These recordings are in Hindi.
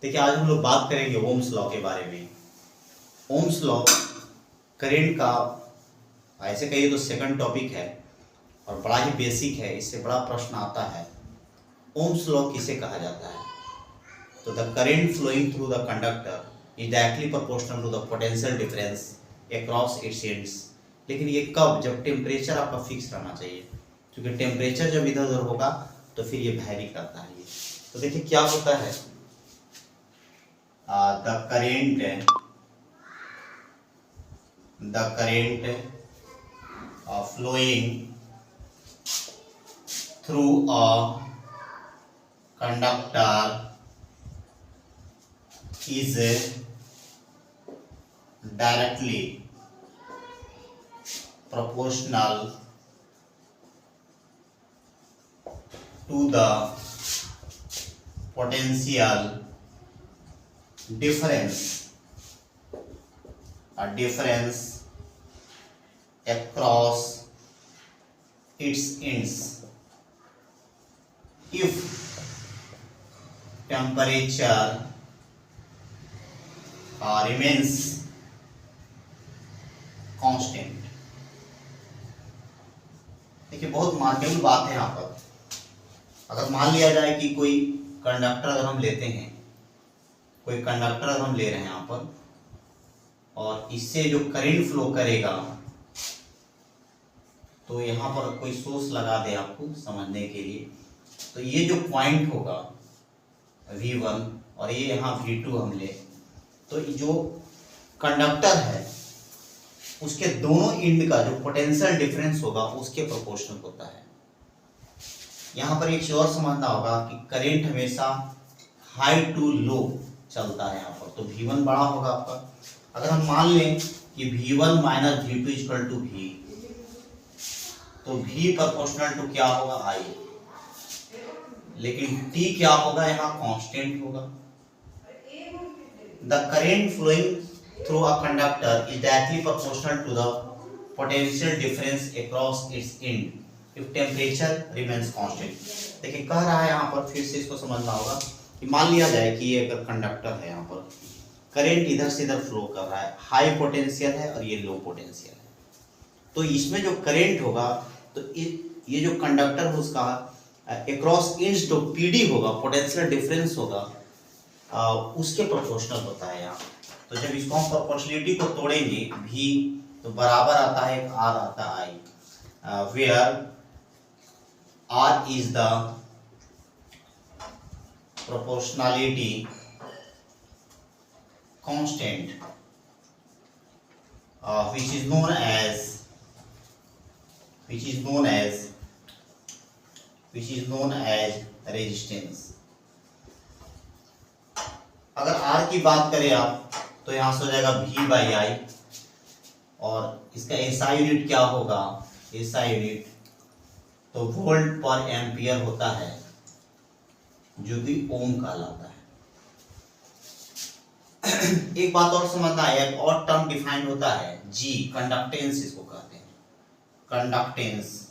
देखिए आज हम लोग बात करेंगे ओम्स लॉ के बारे में। ओम्स लॉ करंट का ऐसे कहिए तो सेकंड टॉपिक है और बड़ा ही बेसिक है। इससे बड़ा प्रश्न आता है, ओम्स लॉ किसे कहा जाता है? तो the current flowing through the conductor is directly proportional to the potential difference across its ends. लेकिन ये कब? जब टेम्परेचर आपका फिक्स रहना चाहिए, क्योंकि टेम्परेचर जब इधर उधर होगा तो फिर ये वैरी करता है। ये तो देखिए क्या होता है, the current flowing through a conductor is directly proportional to the potential difference across its ends if temperature remains constant। देखिए बहुत मार्केबल बात है यहाँ पर। अगर मान लिया जाए कि कोई कंडक्टर अगर हम लेते हैं, कोई कंडक्टर अगर हम ले रहे हैं यहाँ पर, और इससे जो करंट फ्लो करेगा, तो यहाँ पर कोई सोर्स लगा दे आपको समझने के लिए, तो ये जो पॉइंट होगा V1 और ये यहाँ V2 हम ले, तो जो कंडक्टर है उसके दोनों एंड का जो पोटेंशियल डिफरेंस होगा उसके प्रोपोर्शनल होता है। यहाँ पर एक चीज और समझना होगा कि करंट हमेशा हाई टू लो चलता है यहाँ पर, तो V1 बड़ा होगा आपका। अगर हम मान लें कि V1 minus V2 equal to V, तो V प्रोपोर्शनल टू क्या होगा? I। लेकिन T क्या होगा? यहाँ कांस्टेंट होगा। The current flowing through a conductor is directly proportional to the potential difference across its end if temperature remains constant. देखिए कह रहा है यहाँ पर, फिर से इसको समझना होगा कि मान लिया जाए कि ये अगर कंडक्टर है, यहाँ पर करंट इधर से इधर फ्लो कर रहा है, हाई पोटेंशियल है और ये लो पोटेंशियल है, तो इसमें जो करंट होगा, तो ये जो कंडक्टर है उसका अक्रॉस इंच जो पीडी होगा, पोटेंशियल डिफरेंस होगा, उसके प्रोपोर्शनल होता है यहाँ। तो जब इसको हम प्रोपोर्शनलिटी को तोड़ेंगे भी, तो बराबर आता है आर आता है I, where R is the proportionality constant which is known as resistance। अगर R की बात करें आप, तो यहां से हो जाएगा V बाई आई, और इसका SI यूनिट क्या होगा? SI यूनिट तो वोल्ट पर एम्पियर होता है, जो कि ओम कहलाता है। एक बात और समझना है, एक और टर्म डिफाइन होता है G, कंडक्टेंस इसको कहते हैं। कंडक्टेंस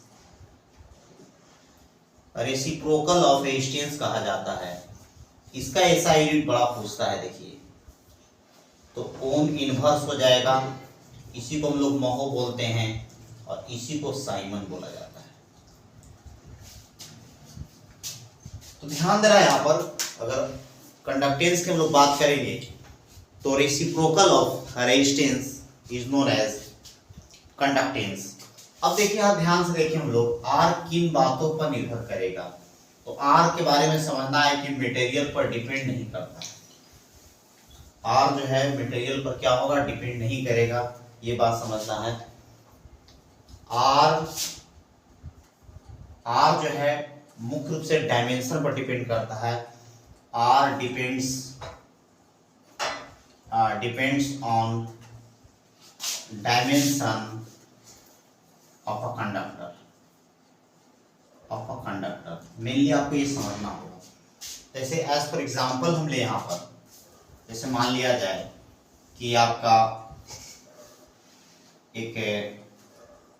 रेसिप्रोकल ऑफ रेजिस्टेंस कहा जाता है। इसका ऐसा यूनिट बड़ा पूछता है, देखिए तो ओम इनवर्स हो जाएगा, इसी को हम लोग महो बोलते हैं और इसी को साइमन बोला जाता है। तो ध्यान देना यहाँ पर, अगर कंडक्टेंस की हम लोग बात करेंगे तो reciprocal of resistance is known as conductance. अब देखिए आप ध्यान से देखिए, हम लोग R किन बातों पर निर्भर करेगा, तो R के बारे में समझना है कि मटेरियल पर डिपेंड नहीं करता। R जो है मटेरियल पर क्या होगा? डिपेंड नहीं करेगा, ये बात समझना है। R जो है मुख्य रूप से डायमेंशन पर डिपेंड करता है। R depends on dimension of a conductor. Mainly आपको ये समझना होगा। जैसे एज फॉर एग्जांपल हम ले यहाँ पर, जैसे मान लिया जाए कि आपका एक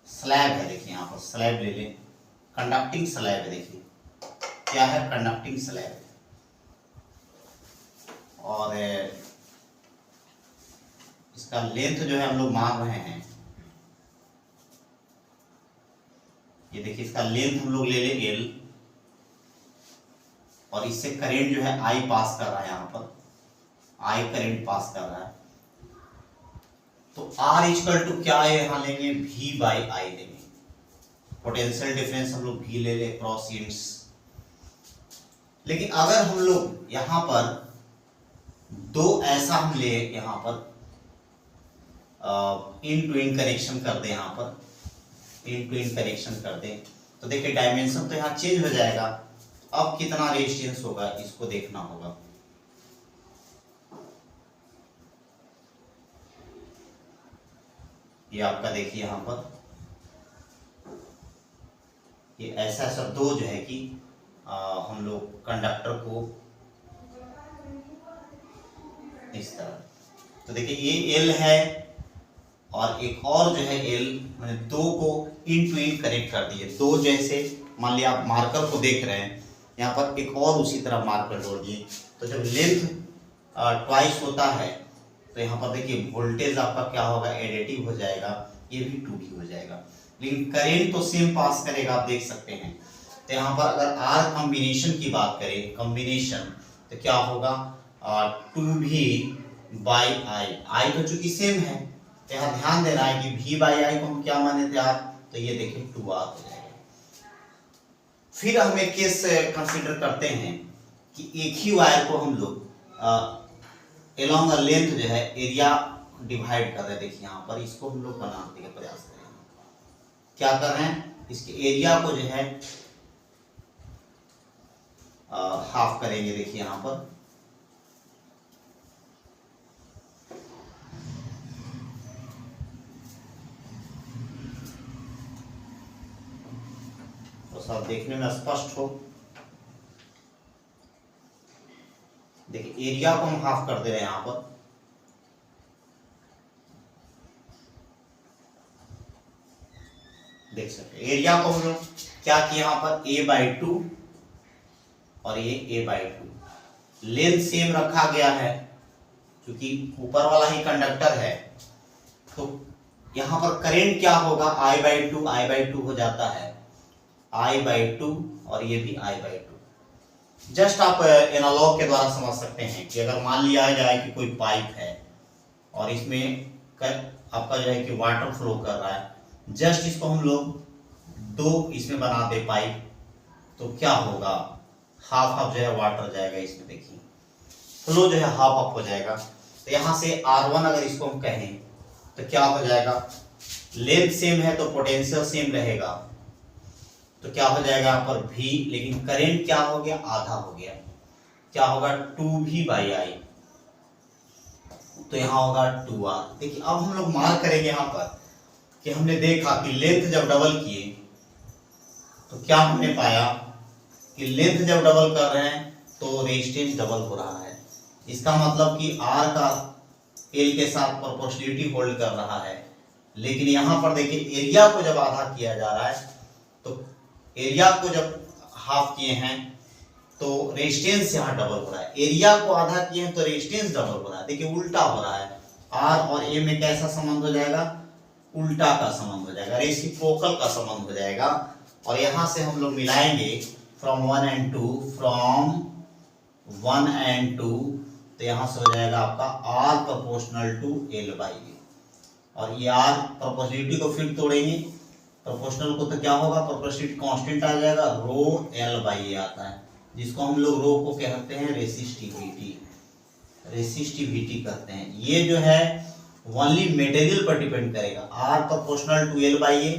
स्लैब है, देखिए यहाँ पर स्लैब ले लें, कंडक्टिंग स्लैब है। देखिए क्या है? Conducting slab. और इसका लेंथ जो है हम लोग मान रहे हैं, ये देखिए इसका लेंथ हम लोग ले लें L, और इससे करंट जो है I पास कर रहा है, यहाँ पर I करंट पास कर रहा है, तो R इक्वल टू क्या है यहाँ लेंगे, V बाई I लेंगे। पोटेंशियल डिफरेंस हम लोग V ले ले क्रॉस एंड्स। लेकिन अगर हम लोग यहाँ पर दो ऐसा हम ले, यहाँ पर इन टू इन कनेक्शन कर दें, यहाँ पर इन टू इन कनेक्शन कर दें, तो देखिए डायमेंशन तो यहाँ चेंज हो जाएगा। अब कितना रेजिस्टेंस होगा इसको देखना होगा। ये आपका देखिए यहाँ पर ये ऐसा ऐसा दो जो है कि हम लोग कंडक्टर को इस तरह, तो देखिए ये L है और एक और जो है L, मैंने दो को इन टू इन कनेक्ट कर दिए। दो जैसे मान लिया आप मार्कर को देख रहे हैं, यहाँ पर एक और उसी तरह मार्कर जोड़ दिए, तो जब लेंथ ट्वाइस होता है तो यहाँ पर देखिए वोल्टेज आपका क्या होगा, एडिटिव हो जाएगा, ये भी 2V हो जाएगा, लेकिन करंट तो सेम पास करेगा, आप देख सकते हैं। तो यहाँ पर अगर R कॉम्बिनेशन की बात करें, कॉम्बिनेशन, तो क्या होगा 2V बाई I तो चूंकि सेम है, तो यहाँ ध्यान देना है कि V बाई I को हम क्या माने थे आप, तो ये देखिए 2R हो जाएगा। फिर हम एक केस कंसीडर करते हैं कि एक ही वायर को हम लोग एलोंग द लेंथ जो है एरिया डिवाइड कर रहे हैं। देखिए यहाँ पर इसको हम लोग बनाने का प्रयास करेंगे। क्या कर रहे हैं, इसके एरिया को जो है हाफ करेंगे। देखिए यहाँ पर तो सब देखने में स्पष्ट हो। देखिए एरिया को हम हाफ कर दे रहे हैं यहाँ पर, देख सकते हैं एरिया को हम लोग क्या किया यहाँ पर a/2 और ये a/2, लेंथ सेम रखा गया है क्योंकि ऊपर वाला ही कंडक्टर है, तो यहाँ पर करंट क्या होगा I/2 हो जाता है I/2 और ये भी I/2। जस्ट आप एनालॉग के द्वारा समझ सकते हैं कि अगर मान लिया जाए कि कोई पाइप है और इसमें आपका जो है कि वाटर फ्लो कर रहा है, जस्ट इसको हम लोग दो इसमें बना दे पाइप, तो क्या होगा, हाफ हाफ जो है वाटर जाएगा इसमें, देखिए फ्लो जो है हाफ हाफ हो जाएगा। तो यहाँ से R1 अगर इसको हम कहें तो क्या हो जाएगा, लेंथ सेम है तो पोटेंशियल सेम रहेगा, तो क्या हो जाएगा यहाँ पर V, लेकिन करंट क्या हो गया, आधा हो गया, क्या होगा 2V बाई I, तो यहाँ होगा 2R। देखिए अब हम लोग मार्क करेंगे यहाँ पर कि हमने देखा कि लेंथ जब डबल किए तो क्या हमने पाया कि लेंथ जब डबल कर रहे हैं तो रेजिस्टेंस डबल हो रहा है। इसका मतलब कि R का L के साथ प्रोपोर्शनलिटी होल्ड कर रहा है, लेकिन यहाँ पर देखिए एरिया को जब आधा किया जा रहा है, तो एरिया को जब हाफ किए हैं तो रेजिस्टेंस यहाँ डबल हो रहा है, एरिया को आधा किए हैं तो रेजिस्टेंस डबल हो रहा है। देखिए उल्टा हो रहा है, R और A में कैसा संबंध हो जाएगा, उल्टा का संबंध हो जाएगा, रेसिप्रोकल का संबंध हो जाएगा। और यहाँ से हम लोग मिलाएंगे फ्रॉम 1 and 2, तो यहाँ से हो जाएगा आपका R प्रोपोर्शनल टू L/A, और ये R प्रोपोर्शनलिटी को फिर तोड़ेंगे, प्रोपोर्शनल को तो क्या होगा, प्रोपोर्शनलिटी कांस्टेंट आ जाएगा, रो L/A आता है, जिसको हम लोग रो को कहते हैं रेसिस्टिविटी कहते हैं। ये जो है ओनली मटेरियल पर डिपेंड करेगा, R proportional to L/A,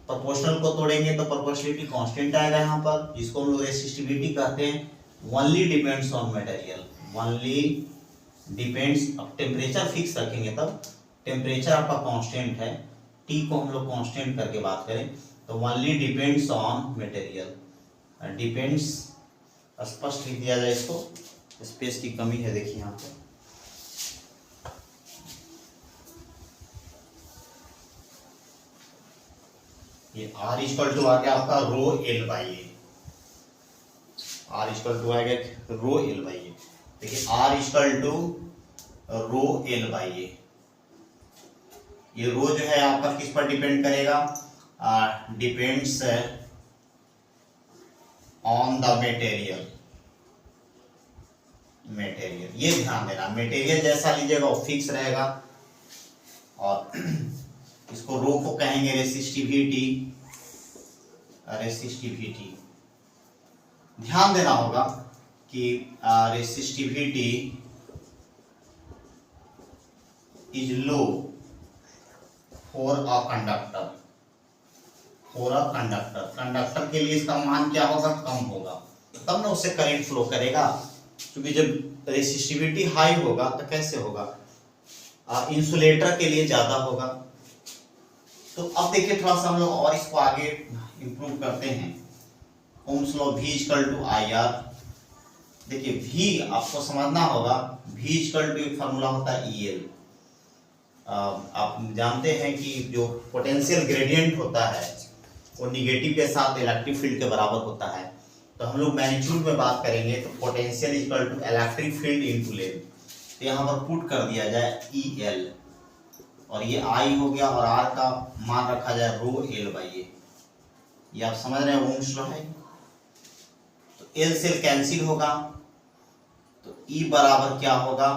proportional को तोड़ेंगे तो प्रोपोर्शनलिटी कांस्टेंट आएगा यहाँ पर, जिसको हम लोग रेसिस्टिविटी कहते हैं। Only depends on material, only depends, अब टेम्परेचर फिक्स रखेंगे तब, टेम्परेचर आपका कांस्टेंट है, T को हम लोग कांस्टेंट करके बात करें तो only depends on material, depends स्पष्ट लिख दिया जाए इसको, स्पेस की कमी है देखिए यहाँ पे। ये R इक्वल टू आ गया आपका rho L/A, R equal to आ गया रो L/A। देखिए R equal to rho L by A. ये रो जो है आपका किस पर डिपेंड करेगा, डिपेंड्स ऑन द मटेरियल। ये ध्यान देना, मटेरियल जैसा लीजिएगा वो फिक्स रहेगा, और इसको रो को कहेंगे रेसिस्टिविटी। ध्यान देना होगा कि resistivity is low for a conductor. Conductor के लिए इसका मान क्या होगा, कम होगा, तब ना उससे करंट फ्लो करेगा। क्योंकि जब रेसिस्टिविटी हाई होगा तो कैसे होगा, इंसुलेटर के लिए ज्यादा होगा। तो अब देखिए थोड़ा सा हम लोग और इसको आगे इंप्रूव करते हैं। Ohm's law V equal to IR। देखिए V आपको समझना होगा, V इक्वल टू एक फार्मूला होता है EL। आप जानते हैं कि जो पोटेंशियल ग्रेडियंट होता है वो निगेटिव के साथ इलेक्ट्रिक फील्ड के बराबर होता है। तो हम लोग मैग्नीट्यूड में बात करेंगे तो potential equal to electric field into length. तो यहाँ पर पुट कर दिया जाए EL, और ये I हो गया, और R का मान रखा जाए रो एल बाई ए। ये आप समझ रहे हैं ओम्स लॉ है। तो L से कैंसिल होगा, तो E बराबर क्या होगा,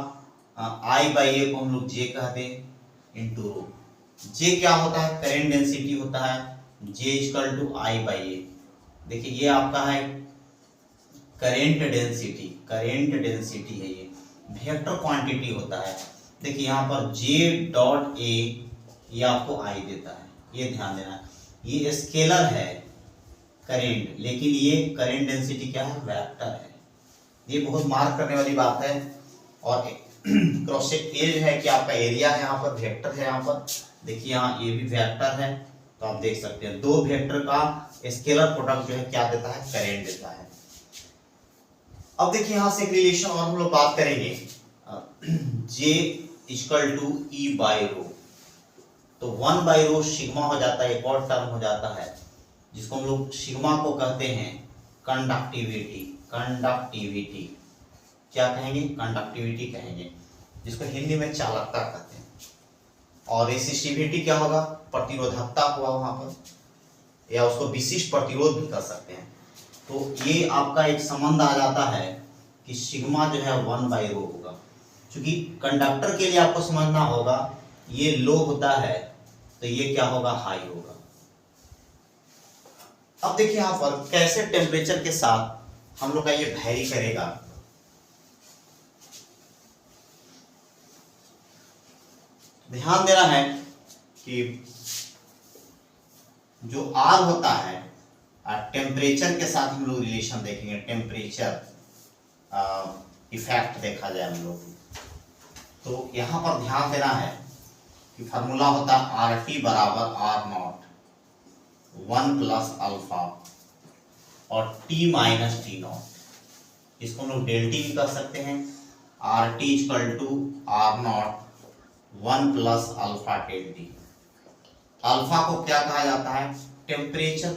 I बाई ए को हम लोग J कहते हैं इंटू रो। J क्या होता है, करेंट डेंसिटी होता है, J equal to I by A. देखिए ये आपका है करेंट डेंसिटी है, ये वेक्टर क्वांटिटी होता है। देखिए यहाँ पर J डॉट A ये आपको I देता है, ये ध्यान देना। ये स्केलर है करेंट, लेकिन ये करेंट डेंसिटी क्या है, वेक्टर है। ये बहुत मार्क करने वाली बात है। और क्रॉस सेक्शन है कि आपका एरिया है, यहाँ पर वेक्टर है। यहाँ पर देखिए यहाँ ये भी वेक्टर है, तो आप देख सकते हैं दो वेक्टर का स्केलर प्रोडक्ट जो है क्या देता है, करेंट देता है। अब देखिए यहाँ से एक रिलेशन और हम लोग बात करेंगे, J equal to E by rho. तो 1 बाई रो सिग्मा हो जाता है, एक और टर्म हो जाता है जिसको हम लोग सिग्मा को कहते हैं कंडक्टिविटी। क्या कहेंगे, कंडक्टिविटी कहेंगे, जिसको हिंदी में चालकता कहते हैं। और रेसिस्टिविटी क्या होगा, प्रतिरोधकता हुआ वहां पर, या उसको विशिष्ट प्रतिरोध भी कर सकते हैं। तो ये आपका एक संबंध आ जाता है कि सिग्मा जो है 1 बाई रो होगा। क्योंकि कंडक्टर के लिए आपको समझना होगा ये लो होता है तो ये क्या होगा, हाई होगा। अब देखिए यहां पर कैसे टेम्परेचर के साथ हम लोग का ये वैरी करेगा। ध्यान देना है कि जो R होता है टेम्परेचर के साथ हम लोग रिलेशन देखेंगे, टेम्परेचर इफेक्ट देखा जाए हम लोग। तो यहां पर ध्यान देना है कि फार्मूला होता है RT बराबर R0 1 प्लस अल्फा और T माइनस T0। इसको हम लोग डेल्टी भी कर सकते हैं। RT equal to R0 1 plus alpha delta T. Alpha को क्या कहा जाता है, टेम्परेचर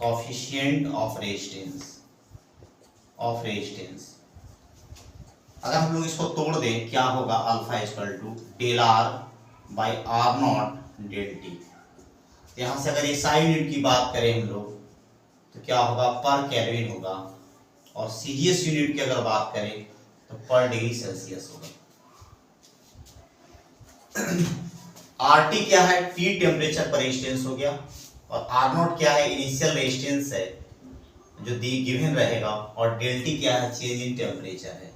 कॉफिशिएंट ऑफ रेजिस्टेंस। अगर हम लोग इसको तोड़ दें क्या होगा, alpha equal to del R by R0 del T. यहां से अगर एसआई यूनिट की बात करें हम लोग तो क्या होगा, पर केल्विन होगा, और सीजीएस यूनिट की अगर बात करें तो पर डिग्री सेल्सियस होगा। आरटी क्या है, टी टेम्परेचर पर रेजिस्टेंस हो गया, और आर नॉट क्या है, इनिशियल रेजिस्टेंस है जो दी गिवन रहेगा, और डेल टी क्या है, चेंज इन टेम्परेचर है,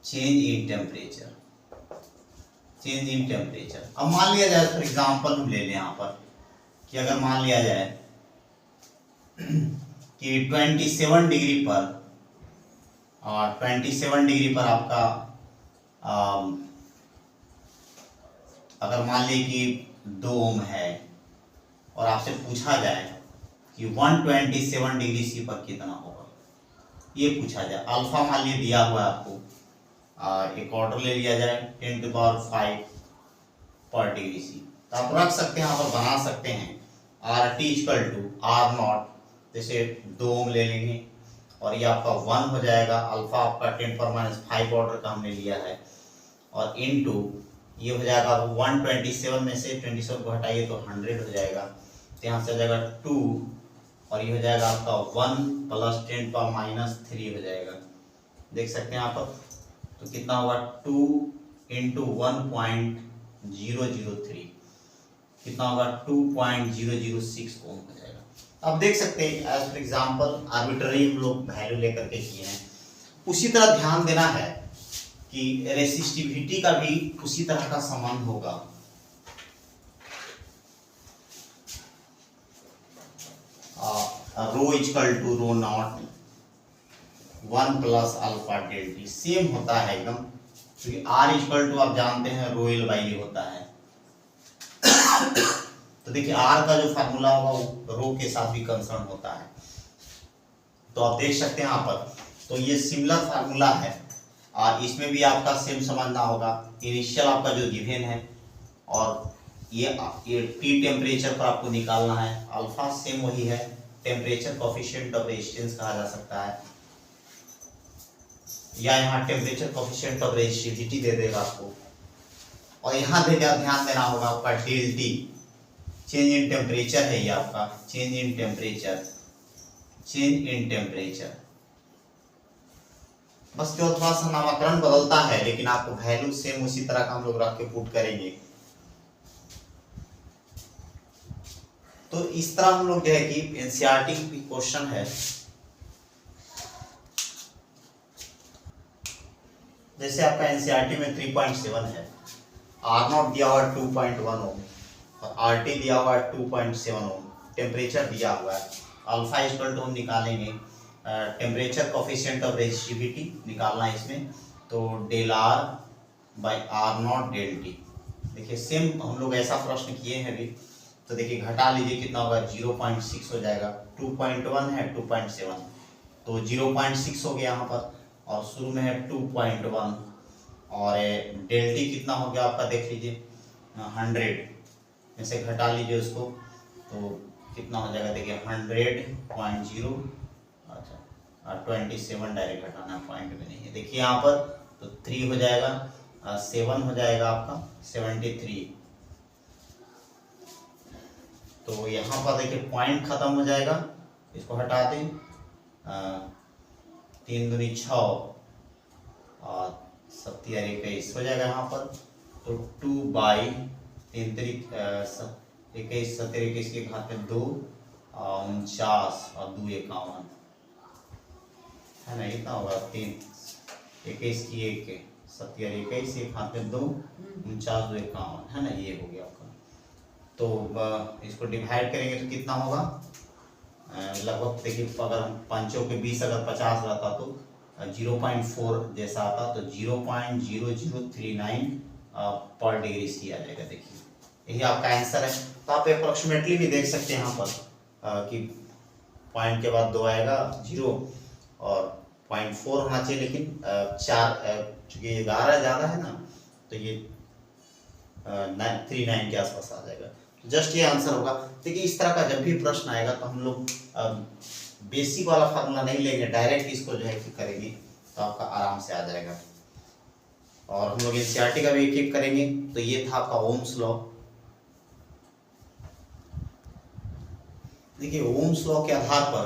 चेंज इन टेम्परेचर। अब मान लिया जाए, फॉर एग्जांपल हम ले लें यहाँ पर कि अगर मान लिया जाए कि 27 डिग्री पर, और 27 डिग्री पर आपका अगर मान लीजिए कि 2 ओम है, और आपसे पूछा जाए कि 127 डिग्री सी पर कितना होगा, ये पूछा जाए। अल्फा मान लीजिए दिया हुआ है आपको, एक ऑर्डर ले लिया जाए 10⁵ पर डिग्री सी, तो आप रख सकते हैं, यहाँ पर बना सकते हैं RT इक्वल टू R0 जैसे 2 ओम ले लेंगे और ये आपका 1 हो जाएगा, अल्फा आपका 10⁻⁵ ऑर्डर का हमने लिया है, और इनटू ये हो जाएगा 127 में से 27 को हटाइए तो 100 हो जाएगा, तो यहाँ से हो जाएगा 2 और ये हो जाएगा आपका 1 + 10⁻³ हो जाएगा। देख सकते हैं यहाँ पर, तो कितना होगा 2 × 1.003 कितना होगा 2.006 ओम हो जाएगा। अब देख सकते हैं एज फॉर एग्जांपल आर्बिट्ररी हम लोग वैल्यू लेकर के किए हैं, उसी तरह ध्यान देना है कि रेसिस्टिविटी का भी उसी तरह का संबंध होगा। Rho equal to rho naught 1 + α∆t same होता है एकदम, क्योंकि R इक्वल टू आप जानते हैं रो L बाई ए होता है। तो देखिए R का जो फार्मूला होगा वो रो के साथ भी कंसर्न होता है, तो आप देख सकते हैं यहाँ पर, तो ये सिमिलर फार्मूला है और इसमें भी आपका सेम समझना होगा। इनिशियल आपका जो गिवन है और ये टी टेम्परेचर पर आपको निकालना है, अल्फा सेम वही है, टेम्परेचर कोफिशिएंट ऑफ रेजिस्टेंस कहा जा सकता है, या यहाँ टेम्परेचर कोफिशिएंट ऑफ रेजिस्टिविटी दे देगा आपको, और यहाँ ध्यान देना होगा आपका del T change in temperature है, ये आपका चेंज इन टेम्परेचर बस जो थोड़ा सा नामकरण बदलता है, लेकिन आपको वैल्यू सेम उसी तरह का हम लोग रख के पुट करेंगे। तो इस तरह हम लोग जो है कि एनसीईआरटी की क्वेश्चन है, जैसे आपका एनसीईआरटी में 3.7 है, R0 दिया हुआ 2.1 ओम और RT दिया हुआ 2.7 ओम, टेम्परेचर दिया हुआ है, अल्फा इक्वल टू हम निकालेंगे टेम्परेचर कोफिशिएंट ऑफ रेजिस्टिविटी निकालना है इसमें, तो डेल R/R0 डेल टी। देखिए सेम हम लोग ऐसा प्रश्न किए हैं अभी, तो देखिए घटा लीजिए कितना होगा 0.6 हो जाएगा, 2.1 है 2.7 तो 0.6 हो गया यहाँ पर, और शुरू में है 2.1 और डेल टी कितना हो गया आपका देख लीजिए 100 में से घटा लीजिए उसको, तो कितना हो जाएगा देखिए 100.0, अच्छा 27 डायरेक्ट घटाना है, पॉइंट में नहीं है, देखिए यहाँ पर, तो 3 हो जाएगा, 7 हो जाएगा आपका 73, तो यहाँ पर देखिए पॉइंट खत्म हो जाएगा, इसको हटा दें, 3 दूनी 6 और 7 और 21 हो जाएगा यहाँ पर, तो 2/3 21 7 21 के घात में 2 49 और 2 51 है ना, इतना होगा 3 21 की 1 7 और 21 एक हाथ में 2 49 2 51 है ना, ये हो गया आपका। तो इसको डिवाइड करेंगे तो कितना होगा, लगभग देखिए अगर हम 5 के 20 अगर 50 रहता तो 0.4 जैसा आता, तो 0.0039 पर डिग्री सी आ जाएगा। देखिए यही आपका आंसर है। तो आप अप्रोक्सीमेटली भी देख सकते हैं यहाँ पर कि पॉइंट के बाद 2 आएगा 0 और 0.4 होना चाहिए, लेकिन 4 चूँकि 11 ज़्यादा है ना, तो ये 39 के आसपास आ जाएगा। जस्ट ये आंसर होगा। देखिए इस तरह का जब भी प्रश्न आएगा तो हम लोग बेसिक वाला फार्मूला नहीं लेंगे, डायरेक्ट इसको जो है कि करेंगे तो आपका आराम से आ जाएगा। और हम लोग एनसीईआरटी का भी एक करेंगे। तो ये था आपका ओम्स लॉ। देखिए ओम्स लॉ के आधार पर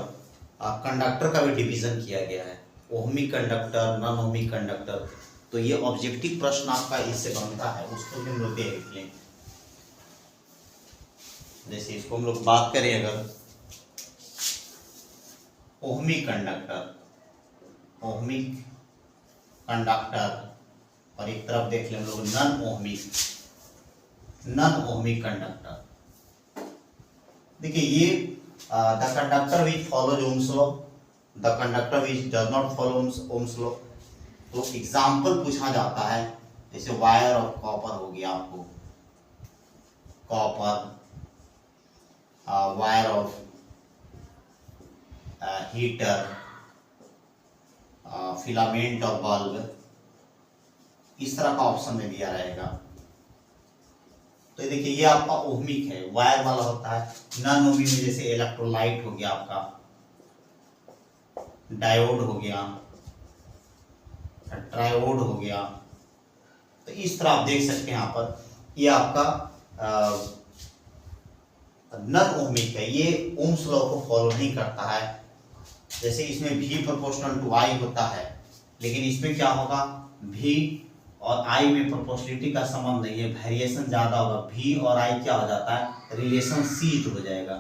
कंडक्टर का भी डिवीजन किया गया है, ohmic conductor, non ohmic conductor. तो ये ऑब्जेक्टिव प्रश्न आपका इससे बनता है, उसको भी हम लोग देख लें। जैसे इसको हम लोग बात करें अगर ओहमिक कंडक्टर, ओहमिक कंडक्टर, और एक तरफ देख लें हम लोग नॉन ओहमिक कंडक्टर। देखिए ये the conductor which follows Ohm's law, the conductor which does not follow Ohm's law. तो एग्जाम्पल पूछा जाता है, जैसे वायर ऑफ कॉपर हो गया आपको, copper, wire of heater, filament of bulb, इस तरह का ऑप्शन में दिया रहेगा। तो देखिए ये आपका ओहमिक है, वायर वाला होता है। नॉन ओहमिक में जैसे इलेक्ट्रोलाइट हो गया आपका, डायोड हो गया, ट्रायोड हो गया। तो इस तरह आप देख सकते हैं यहाँ पर ये आपका नन ओमिक है, ये ओम्स लॉ को फॉलो नहीं करता है। जैसे इसमें V प्रोपोर्शनल टू I होता है, लेकिन इसमें क्या होगा, V और I में प्रोपोर्शनलिटी का संबंध नहीं है, वेरिएशन ज्यादा होगा। V और I क्या हो जाता है, रिलेशन सीज्ड हो जाएगा,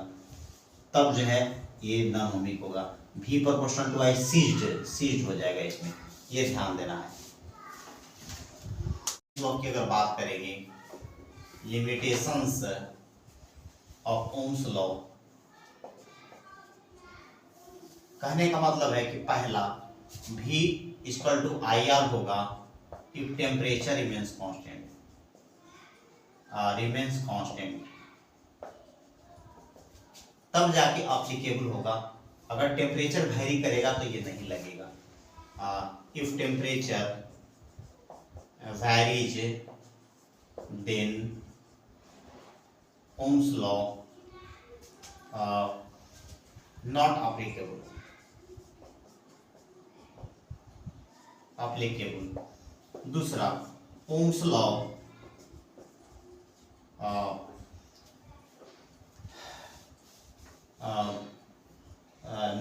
तब जो है ये नॉन ओमिक होगा। V proportional to I ceased हो जाएगा, इसमें ये ध्यान देना है। लॉ की अगर बात करेंगे, लिमिटेशंस ऑफ ओम्स लॉ, कहने का मतलब है कि पहला V इक्वल टू IR होगा if टेम्परेचर रिमेन्स कांस्टेंट, तब जाके अप्लीकेबल होगा। अगर टेम्परेचर वेरी करेगा तो ये नहीं लगेगा। If temperature varies then Ohm's law not applicable. दूसरा, Ohm's law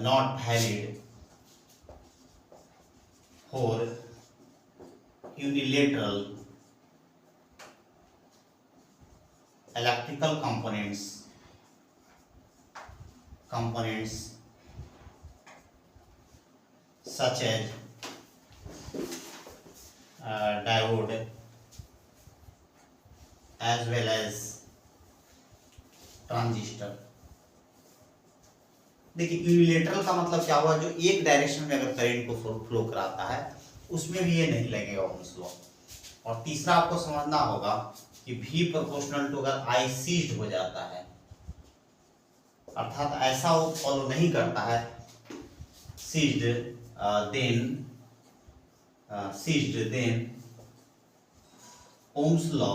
not valid for unilateral electrical components such as diode as well as transistor. देखिए यूनिलेटरल का मतलब क्या हुआ, जो एक डायरेक्शन में अगर करंट को फ्लो कराता है उसमें भी ये नहीं लगेगा ओम्स लॉ। और तीसरा आपको समझना होगा कि V प्रोपोर्शनल टू अगर I सीज्ड हो जाता है, अर्थात ऐसा वो फॉलो नहीं करता है, ceased then Ohm's law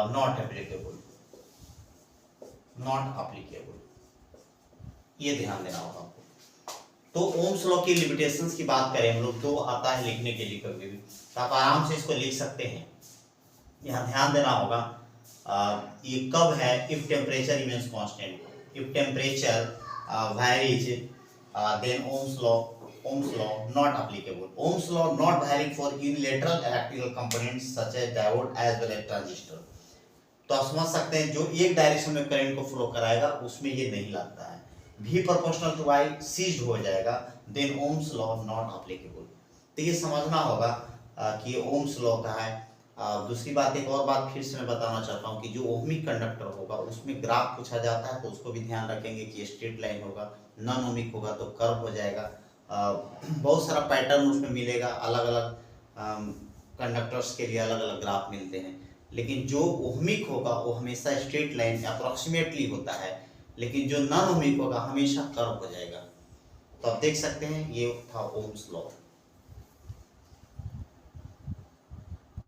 not applicable, ये ध्यान देना होगा आपको। तो ओम्स लॉ की लिमिटेशंस की बात करें हम लोग, तो आता है लिखने के लिए कभी भी, तो आप आराम से इसको लिख सकते हैं। यहाँ ध्यान देना होगा ये कब है, if temperature remains constant, if temperature varies then Ohm's law not applicable. Ohm's law not valid for unilateral electrical components such as diode as well as transistor. तो आप समझ सकते हैं जो एक डायरेक्शन में करंट को फ्लो कराएगा उसमें ये नहीं लगता है। V proportional to I ceased हो जाएगा, then Ohm's law not applicable. तो ये समझना होगा कि ये ओम्स लॉ का है। दूसरी बात, एक और बात फिर से मैं बताना चाहता हूँ कि जो ओहमिक कंडक्टर होगा उसमें ग्राफ पूछा जाता है तो उसको भी ध्यान रखेंगे कि स्ट्रेट लाइन होगा, नॉन ओहमिक होगा तो कर्व हो जाएगा। बहुत सारा पैटर्न उसमें मिलेगा, अलग अलग कंडक्टर्स के लिए अलग अलग ग्राफ मिलते हैं, लेकिन जो ओहमिक होगा वो हमेशा स्ट्रेट लाइन अप्रोक्सीमेटली होता है, लेकिन जो नॉन ओहमिक होगा हमेशा कर्व हो जाएगा। तो आप देख सकते हैं ये था ओम्स लॉ।